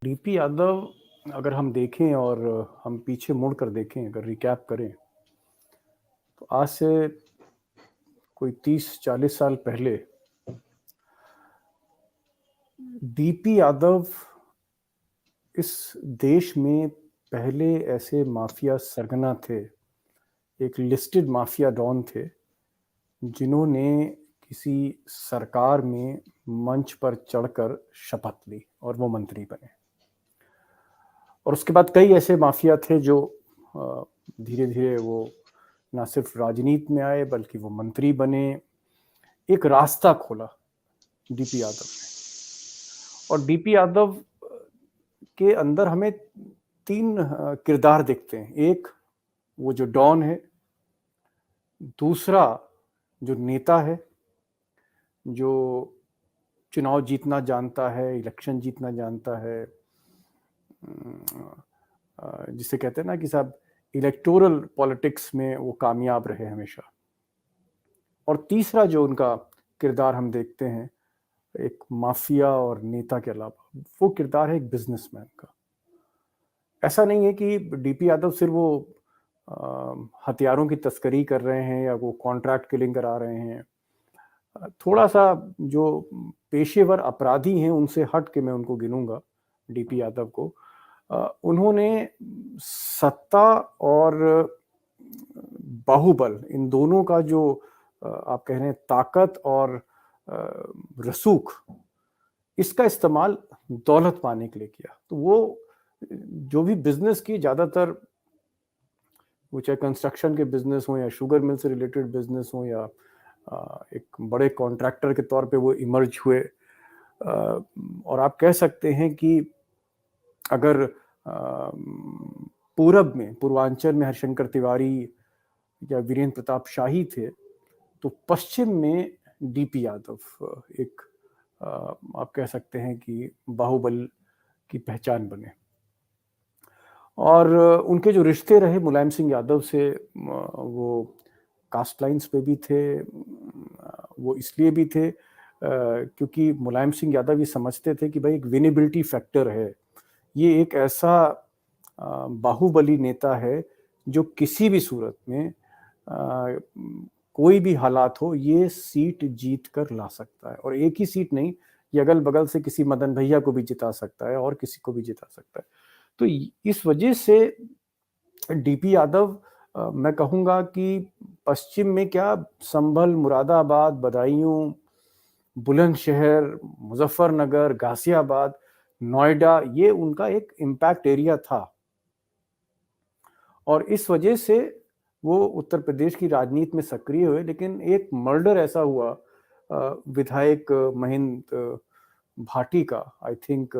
DP Yadav अगर हम देखें और हम पीछे मुड़ कर देखें, अगर रिकैप करें, तो आज से कोई 30-40 साल पहले डीपी यादव इस देश में पहले ऐसे माफिया सरगना थे, एक लिस्टेड माफिया डॉन थे, जिन्होंने किसी सरकार में मंच पर चढ़कर शपथ ली और वो मंत्री बने। और उसके बाद कई ऐसे माफिया थे जो धीरे धीरे वो ना सिर्फ राजनीति में आए बल्कि वो मंत्री बने। एक रास्ता खोला डीपी यादव ने। और डीपी यादव के अंदर हमें तीन किरदार दिखते हैं। एक, वो जो डॉन है। दूसरा, जो नेता है, जो चुनाव जीतना जानता है, इलेक्शन जीतना जानता है, जिसे कहते हैं ना कि साहब इलेक्टोरल पॉलिटिक्स में वो कामयाब रहे हमेशा। और तीसरा जो उनका किरदार हम देखते हैं, एक माफिया और नेता के अलावा, वो किरदार है एक बिजनेसमैन का। ऐसा नहीं है कि डीपी यादव सिर्फ वो हथियारों की तस्करी कर रहे हैं या वो कॉन्ट्रैक्ट किलिंग करा रहे हैं। थोड़ा सा जो पेशेवर अपराधी हैं उनसे हट के मैं उनको गिनूंगा डीपी यादव को। उन्होंने सत्ता और बाहुबल, इन दोनों का जो आप कह रहे हैं ताकत और रसूख, इसका इस्तेमाल दौलत पाने के लिए किया। तो वो जो भी बिजनेस की, ज्यादातर वो चाहे कंस्ट्रक्शन के बिजनेस हो या शुगर मिल से रिलेटेड बिजनेस हो या एक बड़े कॉन्ट्रैक्टर के तौर पे वो इमर्ज हुए। और आप कह सकते हैं कि अगर पूरब में, पूर्वांचल में हरिशंकर तिवारी या वीरेंद्र प्रताप शाही थे, तो पश्चिम में डीपी यादव एक आप कह सकते हैं कि बाहुबल की पहचान बने। और उनके जो रिश्ते रहे मुलायम सिंह यादव से, वो कास्ट लाइन्स पे भी थे। वो इसलिए भी थे क्योंकि मुलायम सिंह यादव ये समझते थे कि भाई एक विनेबिलिटी फैक्टर है, ये एक ऐसा बाहुबली नेता है जो किसी भी सूरत में कोई भी हालात हो ये सीट जीत कर ला सकता है। और एक ही सीट नहीं, ये अगल बगल से किसी मदन भैया को भी जिता सकता है और किसी को भी जिता सकता है। तो इस वजह से डीपी यादव, मैं कहूँगा कि पश्चिम में क्या, संभल, मुरादाबाद, बदायूं, बुलंदशहर, मुजफ्फरनगर, गाजियाबाद, नोएडा, ये उनका एक इम्पैक्ट एरिया था। और इस वजह से वो उत्तर प्रदेश की राजनीति में सक्रिय हुए। लेकिन एक मर्डर ऐसा हुआ विधायक महेंद्र भाटी का, आई थिंक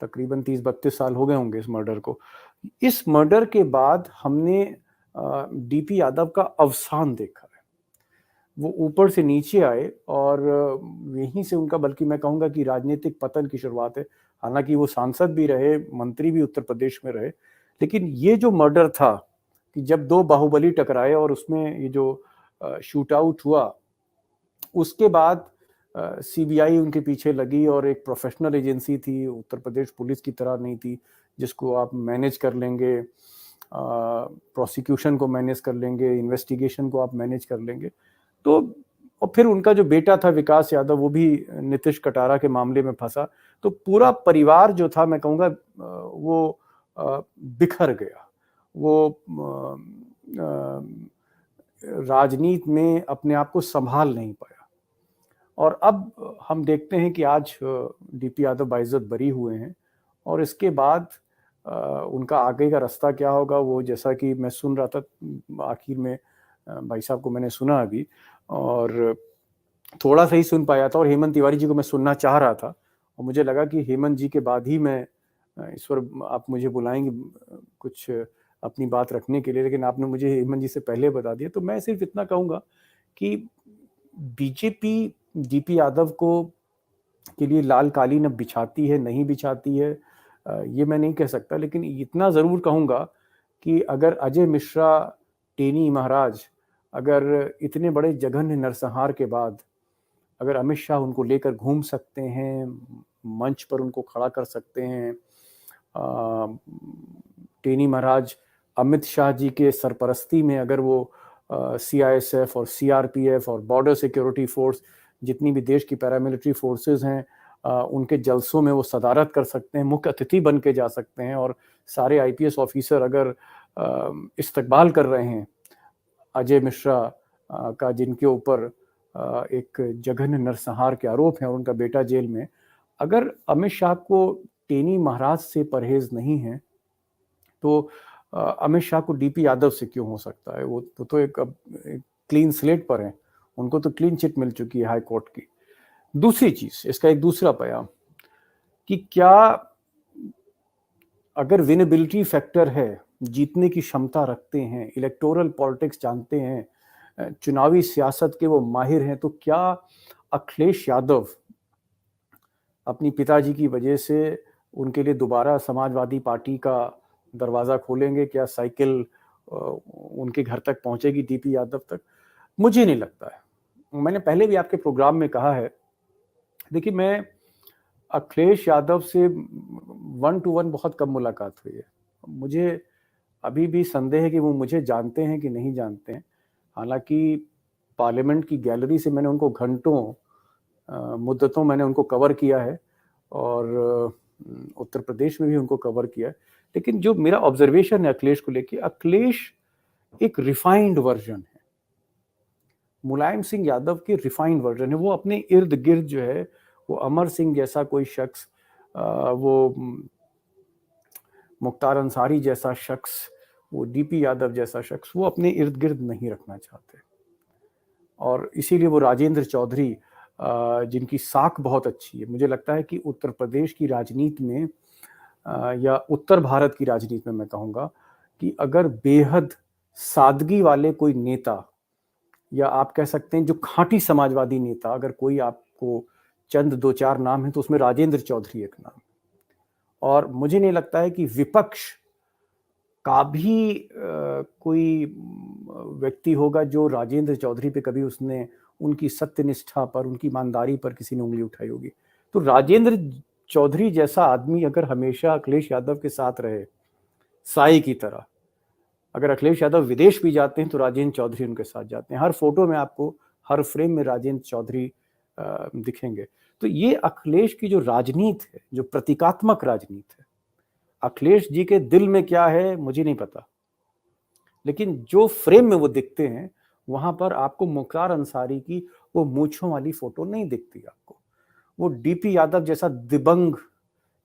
तकरीबन 30-32 साल हो गए होंगे इस मर्डर को। इस मर्डर के बाद हमने डीपी यादव का अवसान देखा है। वो ऊपर से नीचे आए और यहीं से उनका, बल्कि मैं कहूँगा कि राजनीतिक पतन की शुरुआत है। हालांकि वो सांसद भी रहे, मंत्री भी उत्तर प्रदेश में रहे, लेकिन ये जो मर्डर था कि जब दो बाहुबली टकराए और उसमें ये जो शूट आउट हुआ, उसके बाद सीबीआई उनके पीछे लगी और एक प्रोफेशनल एजेंसी थी, उत्तर प्रदेश पुलिस की तरह नहीं थी जिसको आप मैनेज कर लेंगे, प्रोसिक्यूशन को मैनेज कर लेंगे, इन्वेस्टिगेशन को आप मैनेज कर लेंगे। तो और फिर उनका जो बेटा था विकास यादव, वो भी नीतीश कटारा के मामले में फंसा। तो पूरा परिवार जो था, मैं कहूँगा वो बिखर गया। वो राजनीति में अपने आप को संभाल नहीं पाया। और अब हम देखते हैं कि आज डीपी यादव बाइज्जत बरी हुए हैं और इसके बाद उनका आगे का रास्ता क्या होगा, वो जैसा कि मैं सुन रहा था आखिर में, भाई साहब को मैंने सुना अभी और थोड़ा सा ही सुन पाया था, और हेमंत तिवारी जी को मैं सुनना चाह रहा था और मुझे लगा कि हेमंत जी के बाद ही मैं ईश्वर आप मुझे बुलाएंगे कुछ अपनी बात रखने के लिए, लेकिन आपने मुझे हेमंत जी से पहले बता दिया। तो मैं सिर्फ इतना कहूँगा कि बीजेपी डीपी यादव को के लिए लाल कालीन अब बिछाती है, नहीं बिछाती है, ये मैं नहीं कह सकता, लेकिन इतना ज़रूर कहूँगा कि अगर अजय मिश्रा, टेनी महाराज, अगर इतने बड़े जघन्य नरसंहार के बाद अगर अमित शाह उनको लेकर घूम सकते हैं, मंच पर उनको खड़ा कर सकते हैं। टेनी महाराज अमित शाह जी के सरपरस्ती में अगर वो CISF और CRPF और बॉर्डर सिक्योरिटी फोर्स, जितनी भी देश की पैरामिलिट्री फोर्सेस हैं, उनके जलसों में वो सदारत कर सकते हैं, मुख्य अतिथि बन के जा सकते हैं। और सारे IPS ऑफिसर अगर इस्तकबाल कर रहे हैं अजय मिश्रा का, जिनके ऊपर एक जघन्य नरसंहार के आरोप हैं और उनका बेटा जेल में, अगर अमित शाह को टेनी महाराज से परहेज नहीं है तो अमित शाह को DP यादव से क्यों हो सकता है? वो तो एक क्लीन स्लेट पर है, उनको तो क्लीन चिट मिल चुकी है हाई कोर्ट की। दूसरी चीज, इसका एक दूसरा पयाम कि क्या अगर विनेबिलिटी फैक्टर है, जीतने की क्षमता रखते हैं, इलेक्टोरल पॉलिटिक्स जानते हैं, चुनावी सियासत के वो माहिर हैं, तो क्या अखिलेश यादव अपनी पिताजी की वजह से उनके लिए दोबारा समाजवादी पार्टी का दरवाज़ा खोलेंगे? क्या साइकिल उनके घर तक पहुंचेगी DP यादव तक? मुझे नहीं लगता है। मैंने पहले भी आपके प्रोग्राम में कहा है, देखिए मैं अखिलेश यादव से 1 to 1 बहुत कम मुलाकात हुई है। मुझे अभी भी संदेह है कि वो मुझे जानते हैं कि नहीं जानते हैं। हालांकि पार्लियामेंट की गैलरी से मैंने उनको घंटों मुद्दतों मैंने उनको कवर किया है और उत्तर प्रदेश में भी उनको कवर किया है। लेकिन जो मेरा ऑब्जर्वेशन है अखिलेश को लेके, अखिलेश एक रिफाइंड वर्जन है, मुलायम सिंह यादव के रिफाइंड वर्जन है। वो अपने इर्द गिर्द जो है, वो अमर सिंह जैसा कोई शख्स, वो मुख्तार अंसारी जैसा शख्स, वो DP यादव जैसा शख्स वो अपने इर्द गिर्द नहीं रखना चाहते। और इसीलिए वो राजेंद्र चौधरी, जिनकी साख बहुत अच्छी है, मुझे लगता है कि उत्तर प्रदेश की राजनीति में या उत्तर भारत की राजनीति में मैं कहूँगा कि अगर बेहद सादगी वाले कोई नेता, या आप कह सकते हैं जो खांटी समाजवादी नेता, अगर कोई आपको चंद 2-4 नाम है तो उसमें राजेंद्र चौधरी एक नाम। और मुझे नहीं लगता है कि विपक्ष का भी कोई व्यक्ति होगा जो राजेंद्र चौधरी पे कभी उसने उनकी सत्यनिष्ठा पर, उनकी ईमानदारी पर किसी ने उंगली उठाई होगी। तो राजेंद्र चौधरी जैसा आदमी अगर हमेशा अखिलेश यादव के साथ रहे साई की तरह, अगर अखिलेश यादव विदेश भी जाते हैं तो राजेंद्र चौधरी उनके साथ जाते हैं। हर फोटो में आपको, हर फ्रेम में राजेंद्र चौधरी दिखेंगे। तो ये अखिलेश की जो राजनीति है, जो प्रतीकात्मक राजनीति है, अखिलेश जी के दिल में क्या है मुझे नहीं पता, लेकिन जो फ्रेम में वो दिखते हैं वहां पर आपको मुख्तार अंसारी की वो मूंछों वाली फोटो नहीं दिखती आपको। वो DP यादव जैसा दिबंग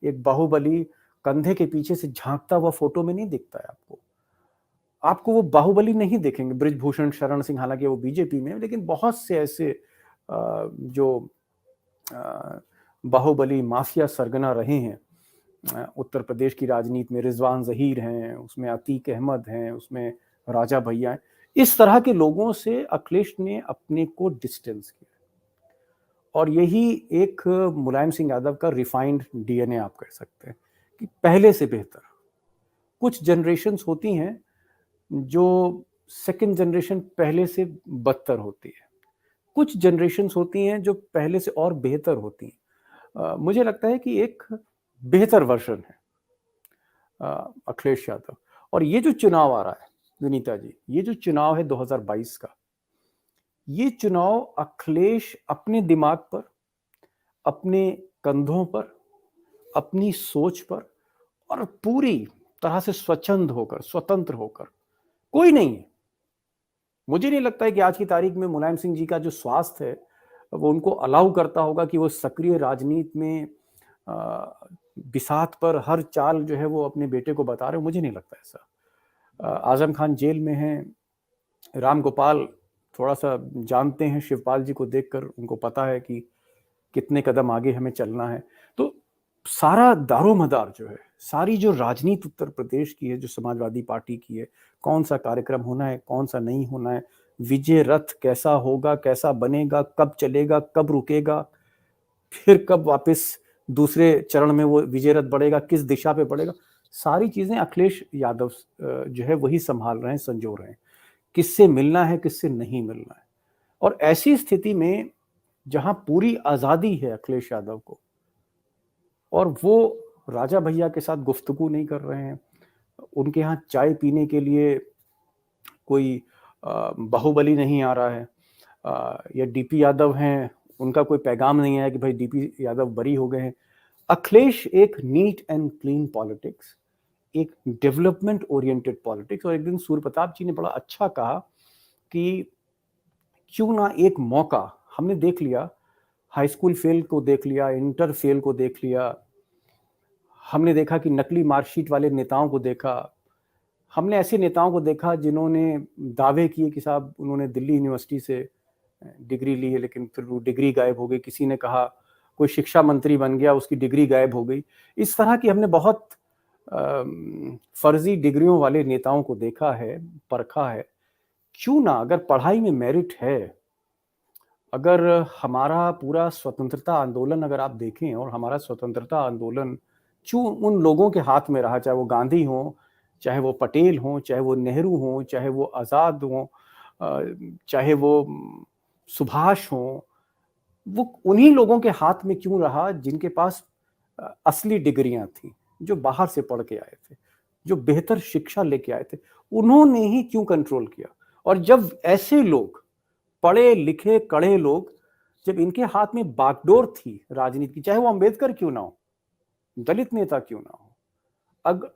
एक बाहुबली कंधे के पीछे से झांकता हुआ फोटो में नहीं दिखता है आपको। आपको वो बाहुबली नहीं देखेंगे। बृजभूषण शरण सिंह, हालांकि वो BJP में है, लेकिन बहुत से ऐसे जो बाहुबली माफिया सरगना रहे हैं उत्तर प्रदेश की राजनीति में, रिजवान जहीर हैं, उसमें अतीक अहमद हैं, उसमें राजा भैया हैं, इस तरह के लोगों से अखिलेश ने अपने को डिस्टेंस किया। और यही एक मुलायम सिंह यादव का रिफाइंड DNA आप कह सकते हैं कि पहले से बेहतर। कुछ जनरेशन्स होती हैं जो सेकंड जनरेशन पहले से बदतर होती है, कुछ जनरेशन्स होती हैं जो पहले से और बेहतर होती हैं। मुझे लगता है कि एक बेहतर वर्जन है अखिलेश यादव। और ये जो चुनाव आ रहा है विनीता जी, ये जो चुनाव है 2022 का, ये चुनाव अखिलेश अपने दिमाग पर, अपने कंधों पर, अपनी सोच पर और पूरी तरह से स्वतंत्र होकर, कोई नहीं है। मुझे नहीं लगता है कि आज की तारीख में मुलायम सिंह जी का जो स्वास्थ्य है वो उनको अलाउ करता होगा कि वो सक्रिय राजनीति में बिसात पर हर चाल जो है वो अपने बेटे को बता रहे हो। मुझे नहीं लगता ऐसा। आजम खान जेल में हैं, राम गोपाल थोड़ा सा जानते हैं शिवपाल जी को देखकर, उनको पता है कि कितने कदम आगे हमें चलना है। तो सारा दारोमदार जो है, सारी जो राजनीति उत्तर प्रदेश की है, जो समाजवादी पार्टी की है, कौन सा कार्यक्रम होना है, कौन सा नहीं होना है, विजय रथ कैसा होगा, कैसा बनेगा, कब चलेगा, कब रुकेगा, फिर कब वापस दूसरे चरण में वो विजय रथ बढ़ेगा, किस दिशा पे बढ़ेगा, सारी चीजें अखिलेश यादव जो है वही संभाल रहे हैं, संजो रहे हैं। किससे मिलना है, किससे नहीं मिलना है। और ऐसी स्थिति में जहां पूरी आजादी है अखिलेश यादव को, और वो राजा भैया के साथ गुफ्तगू नहीं कर रहे हैं, उनके यहाँ चाय पीने के लिए कोई बाहुबली नहीं आ रहा है, या डीपी यादव हैं, उनका कोई पैगाम नहीं आया कि भाई डीपी यादव बरी हो गए हैं। अखिलेश एक नीट एंड क्लीन पॉलिटिक्स, एक डेवलपमेंट ओरिएंटेड पॉलिटिक्स। और एक दिन सूर्य प्रताप जी ने बड़ा अच्छा कहा कि क्यों ना एक मौका, हमने देख लिया, हाई स्कूल फेल को देख लिया, इंटर फेल को देख लिया, हमने देखा कि नकली मार्कशीट वाले नेताओं को देखा, हमने ऐसे नेताओं को देखा जिन्होंने दावे किए कि साहब उन्होंने दिल्ली यूनिवर्सिटी से डिग्री ली है, लेकिन फिर वो डिग्री गायब हो गई। किसी ने कहा कोई शिक्षा मंत्री बन गया, उसकी डिग्री गायब हो गई। इस तरह की हमने बहुत फर्जी डिग्रियों वाले नेताओं को देखा है, परखा है। क्यों ना, अगर पढ़ाई में मेरिट है, अगर हमारा पूरा स्वतंत्रता आंदोलन अगर आप देखें, और हमारा स्वतंत्रता आंदोलन क्यों उन लोगों के हाथ में रहा, चाहे वो गांधी हो, चाहे वो पटेल हो, चाहे वो नेहरू हो, चाहे वो आज़ाद हो, चाहे वो सुभाष हो, वो उन्हीं लोगों के हाथ में क्यों रहा जिनके पास असली डिग्रियां थी, जो बाहर से पढ़ के आए थे, जो बेहतर शिक्षा लेके आए थे, उन्होंने ही क्यों कंट्रोल किया। और जब ऐसे लोग, पढ़े लिखे कड़े लोग, जब इनके हाथ में बागडोर थी राजनीति की, चाहे वो अंबेडकर क्यों ना हो, दलित नेता क्यों ना हो,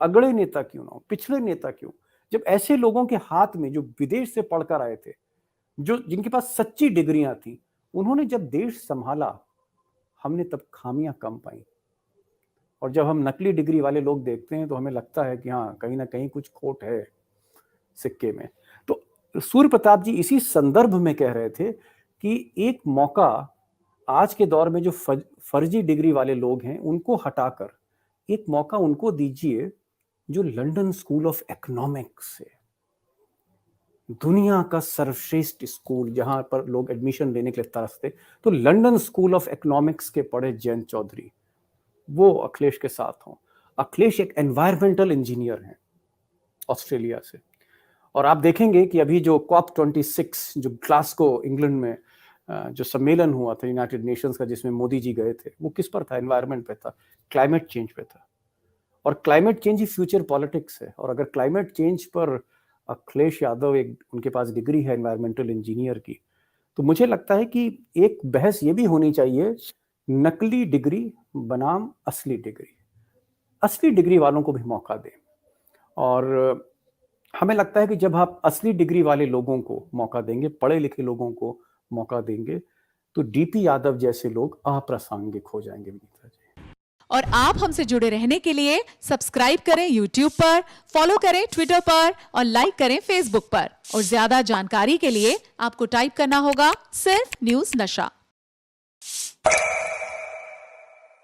अगड़े नेता क्यों ना हो, पिछड़े नेता क्यों, जब ऐसे लोगों के हाथ में, जो विदेश से पढ़कर आए थे, जो जिनके पास सच्ची डिग्रियां थी, उन्होंने जब देश संभाला, हमने तब खामियां कम पाई। और जब हम नकली डिग्री वाले लोग देखते हैं तो हमें लगता है कि हाँ, कहीं ना कहीं कुछ खोट है सिक्के में। तो सूर्य प्रताप जी इसी संदर्भ में कह रहे थे कि एक मौका, आज के दौर में जो फर्जी डिग्री वाले लोग हैं उनको हटाकर एक मौका उनको दीजिए जो लंदन स्कूल ऑफ इकोनॉमिक्स है, दुनिया का सर्वश्रेष्ठ स्कूल जहां पर लोग एडमिशन लेने के लिए तरसते। तो लंदन स्कूल ऑफ इकोनॉमिक्स के पढ़े जयंत चौधरी, वो अखिलेश के साथ हों। अखिलेश एक एनवायरमेंटल इंजीनियर हैं ऑस्ट्रेलिया से, और आप देखेंगे कि अभी जो COP26 जो ग्लासगो इंग्लैंड में जो सम्मेलन हुआ था यूनाइटेड नेशंस का, जिसमें मोदी जी गए थे, वो किस पर था? एनवायरमेंट पे था, क्लाइमेट चेंज पे था। और क्लाइमेट चेंज ही फ्यूचर पॉलिटिक्स है। और अगर क्लाइमेट चेंज पर अखिलेश यादव, एक उनके पास डिग्री है एनवायरमेंटल इंजीनियर की, तो मुझे लगता है कि एक बहस ये भी होनी चाहिए, नकली डिग्री बनाम असली डिग्री। असली डिग्री वालों को भी मौका दें। और हमें लगता है कि जब आप असली डिग्री वाले लोगों को मौका देंगे, पढ़े लिखे लोगों को मौका देंगे, तो डीपी यादव जैसे लोग अप्रासंगिक हो जाएंगे। विनीता जी, और आप हमसे जुड़े रहने के लिए सब्सक्राइब करें YouTube पर, फॉलो करें Twitter पर और लाइक करें Facebook पर। और ज्यादा जानकारी के लिए आपको टाइप करना होगा सिर्फ न्यूज़ नशा।